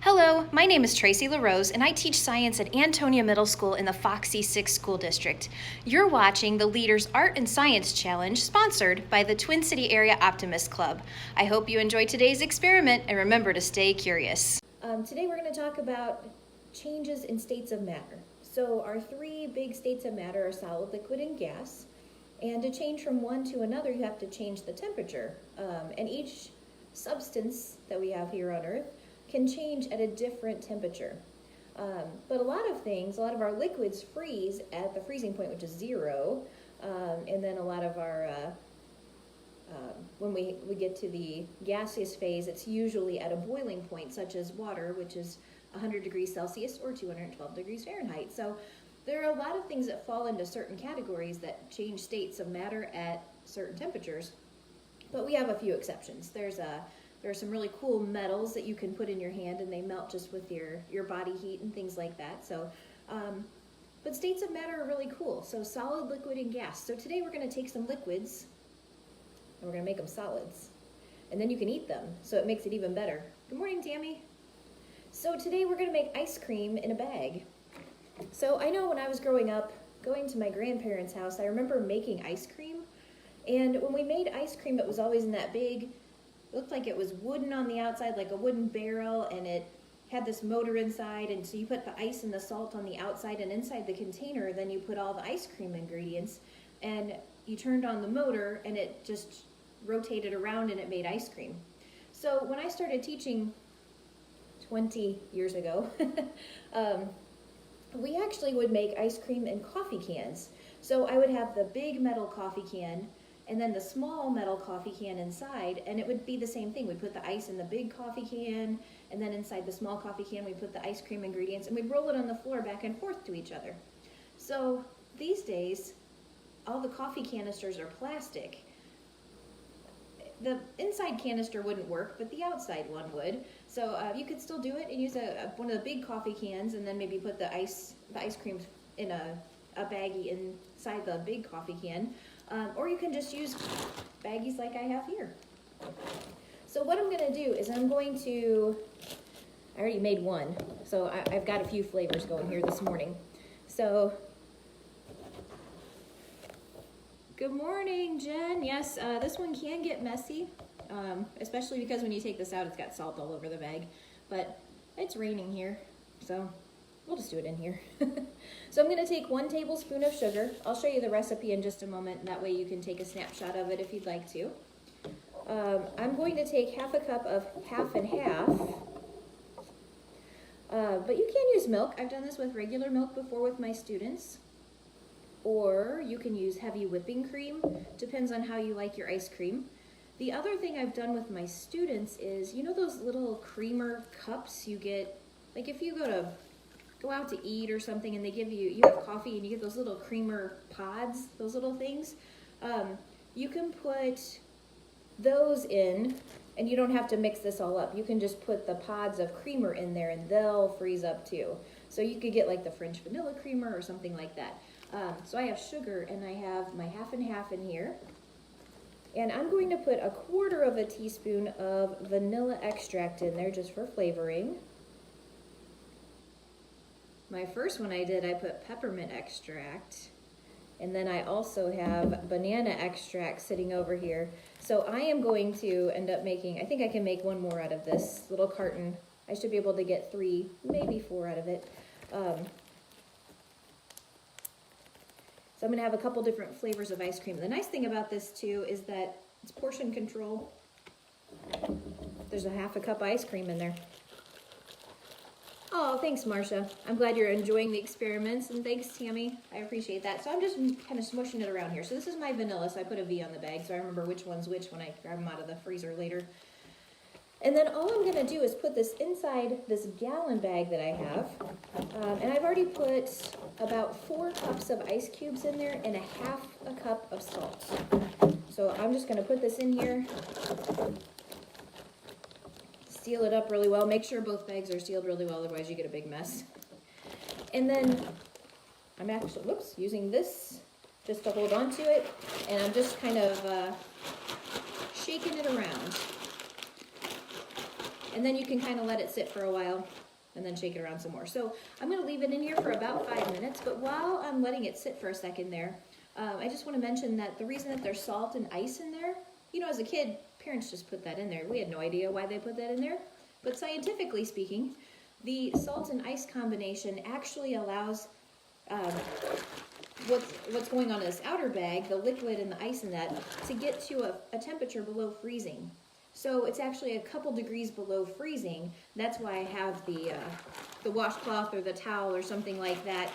Hello, my name is Tracy LaRose, and I teach science at Antonia Middle School in the Foxy 6 School District. You're watching the Leaders Art and Science Challenge, sponsored by the Twin City Area Optimist Club. I hope you enjoy today's experiment, and remember to stay curious. Today we're going to talk about changes in states of matter. So our three big states of matter are solid, liquid, and gas. And to change from one to another, you have to change the temperature. And each substance that we have here on Earth can change at a different temperature. But a lot of our liquids freeze at the freezing point, which is 0. And then a lot of our, when we get to the gaseous phase, it's usually at a boiling point, such as water, which is 100 degrees Celsius or 212 degrees Fahrenheit. So there are a lot of things that fall into certain categories that change states of matter at certain temperatures. But we have a few exceptions. There are some really cool metals that you can put in your hand and they melt just with your body heat and things like that. So, but states of matter are really cool. So solid, liquid, and gas. So today we're going to take some liquids and we're going to make them solids. And then you can eat them, so it makes it even better. Good morning, Tammy. So today we're going to make ice cream in a bag. So I know when I was growing up, going to my grandparents' house, I remember making ice cream. And when we made ice cream, it was always in that big, looked like it was wooden on the outside, like a wooden barrel, and it had this motor inside, and so you put the ice and the salt on the outside, and inside the container, then you put all the ice cream ingredients, and you turned on the motor, and it just rotated around, and it made ice cream. So when I started teaching 20 years ago, we actually would make ice cream in coffee cans. So I would have the big metal coffee can, and then the small metal coffee can inside, and it would be the same thing. We'd put the ice in the big coffee can, and then inside the small coffee can, we'd put the ice cream ingredients, and we'd roll it on the floor back and forth to each other. So these days, all the coffee canisters are plastic. The inside canister wouldn't work, but the outside one would. So you could still do it and use one of the big coffee cans, and then maybe put the ice cream in a baggie inside the big coffee can. Or you can just use baggies like I have here. So what I'm going to do is I already made one, so I've got a few flavors going here this morning. So, good morning, Jen. Yes, this one can get messy, especially because when you take this out, it's got salt all over the bag. But it's raining here, so we'll just do it in here. So I'm going to take 1 tablespoon of sugar. I'll show you the recipe in just a moment, and that way you can take a snapshot of it if you'd like to. I'm going to take half a cup of half and half. But you can use milk. I've done this with regular milk before with my students. Or you can use heavy whipping cream. Depends on how you like your ice cream. The other thing I've done with my students is, you know those little creamer cups you get, like if you go out to eat or something and they give you have coffee and you get those little creamer pods, those little things. You can put those in, and you don't have to mix this all up. You can just put the pods of creamer in there and they'll freeze up too. So you could get like the French vanilla creamer or something like that. So I have sugar and I have my half and half in here. And I'm going to put 1/4 teaspoon of vanilla extract in there just for flavoring. My first one I put peppermint extract, and then I also have banana extract sitting over here. So I am going to end up making, I think I can make 1 more out of this little carton. I should be able to get 3, maybe 4 out of it. So I'm going to have a couple different flavors of ice cream. The nice thing about this too is that it's portion control. There's a half a cup of ice cream in there. Oh, thanks, Marcia. I'm glad you're enjoying the experiments, and thanks, Tammy. I appreciate that. So I'm just kind of smushing it around here. So this is my vanilla, so I put a V on the bag, so I remember which one's which when I grab them out of the freezer later. And then all I'm going to do is put this inside this gallon bag that I have. And I've already put about 4 cups of ice cubes in there and 1/2 cup of salt. So I'm just going to put this in here. Seal it up really well. Make sure both bags are sealed really well, otherwise you get a big mess. And then I'm actually, using this just to hold on to it, and I'm just kind of shaking it around. And then you can kind of let it sit for a while and then shake it around some more. So I'm gonna leave it in here for about 5 minutes, but while I'm letting it sit for a second there, I just wanna mention that the reason that there's salt and ice in there, you know, as a kid, parents just put that in there. We had no idea why they put that in there, but scientifically speaking, the salt and ice combination actually allows what's going on in this outer bag, the liquid and the ice in that, to get to a temperature below freezing. So it's actually a couple degrees below freezing. That's why I have the washcloth or the towel or something like that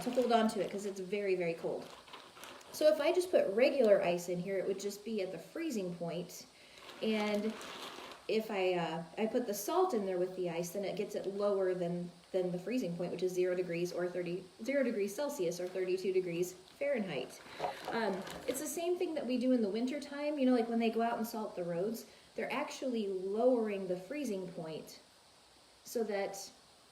to hold on to it, because it's very, very cold. So if I just put regular ice in here, it would just be at the freezing point. And if I put the salt in there with the ice, then it gets it lower than the freezing point, which is 0 degrees or 0 degrees Celsius or 32 degrees Fahrenheit. It's the same thing that we do in the winter time. You know, like when they go out and salt the roads, they're actually lowering the freezing point so that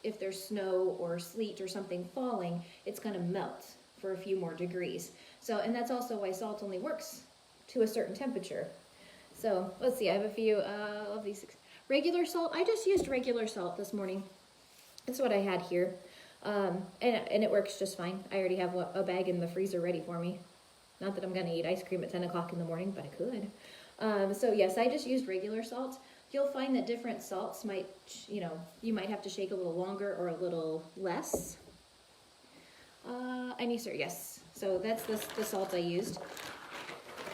if there's snow or sleet or something falling, it's going to melt for a few more degrees. So, and that's also why salt only works to a certain temperature. So let's see, I have a few of these. Regular salt, I just used regular salt this morning. That's what I had here. And it works just fine. I already have a bag in the freezer ready for me. Not that I'm gonna eat ice cream at 10 o'clock in the morning, but I could. So yes, I just used regular salt. You'll find that different salts might, you know, you might have to shake a little longer or a little less. Anisar, yes. So that's the salt I used.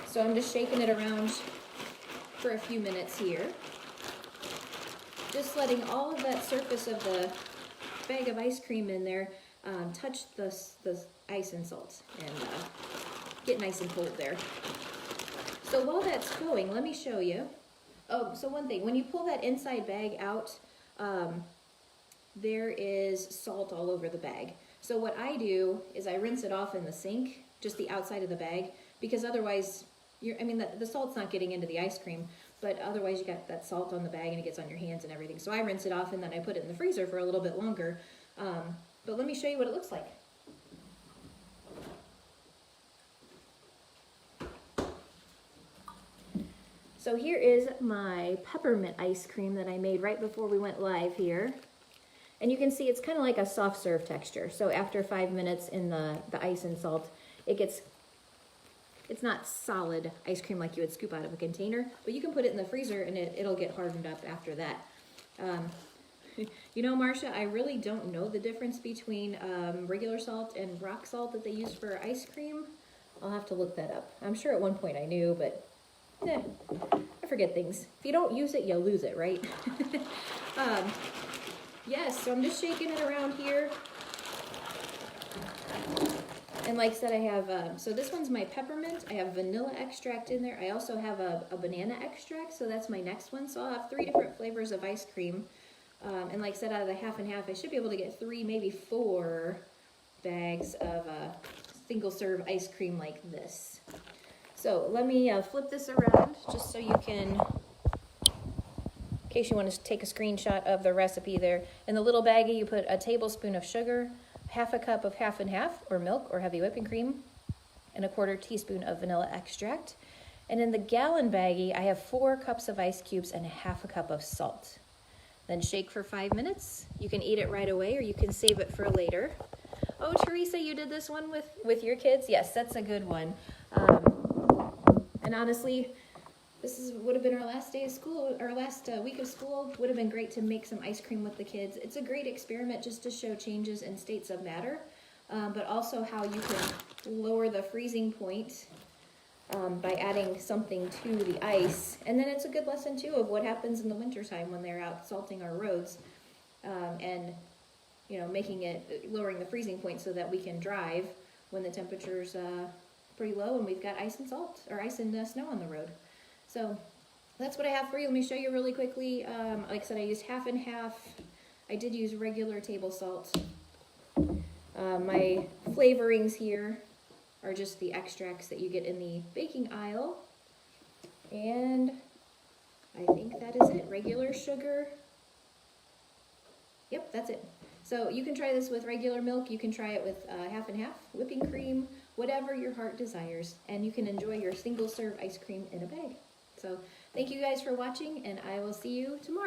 So I'm just shaking it around for a few minutes here. Just letting all of that surface of the bag of ice cream in there touch the ice and salt and get nice and cold there. So while that's going, let me show you. Oh, so one thing, when you pull that inside bag out, there is salt all over the bag. So what I do is I rinse it off in the sink, just the outside of the bag, because otherwise, the salt's not getting into the ice cream, but otherwise you got that salt on the bag and it gets on your hands and everything. So I rinse it off and then I put it in the freezer for a little bit longer. But let me show you what it looks like. So here is my peppermint ice cream that I made right before we went live here. And you can see it's kind of like a soft serve texture. So after 5 minutes in the ice and salt, it's not solid ice cream like you would scoop out of a container, but you can put it in the freezer and it'll get hardened up after that. You know, Marcia, I really don't know the difference between regular salt and rock salt that they use for ice cream. I'll have to look that up. I'm sure at one point I knew, but I forget things. If you don't use it, you lose it, right? Yes, so I'm just shaking it around here. And like I said, I have, so this one's my peppermint. I have vanilla extract in there. I also have a banana extract, so that's my next one. So I'll have 3 different flavors of ice cream. And like I said, out of the half and half, I should be able to get 3, maybe 4 bags of single serve ice cream like this. So let me flip this around just so you can, in case you want to take a screenshot of the recipe there. In the little baggie, you put a tablespoon of sugar, half a cup of half and half, or milk, or heavy whipping cream, and a 1/4 teaspoon of vanilla extract. And in the gallon baggie, I have 4 cups of ice cubes and half a cup of salt. Then shake for 5 minutes. You can eat it right away, or you can save it for later. Oh, Teresa, you did this one with your kids? Yes, that's a good one. And honestly, this would have been our last day of school, our last week of school. Would have been great to make some ice cream with the kids. It's a great experiment just to show changes in states of matter, but also how you can lower the freezing point by adding something to the ice. And then it's a good lesson too of what happens in the wintertime when they're out salting our roads, and you know, lowering the freezing point so that we can drive when the temperature's pretty low and we've got ice and salt, or ice and snow on the road. So that's what I have for you. Let me show you really quickly. Like I said, I used half and half. I did use regular table salt. My flavorings here are just the extracts that you get in the baking aisle. And I think that is it. Regular sugar. Yep, that's it. So you can try this with regular milk. You can try it with half and half, whipping cream, whatever your heart desires. And you can enjoy your single serve ice cream in a bag. So thank you guys for watching, and I will see you tomorrow.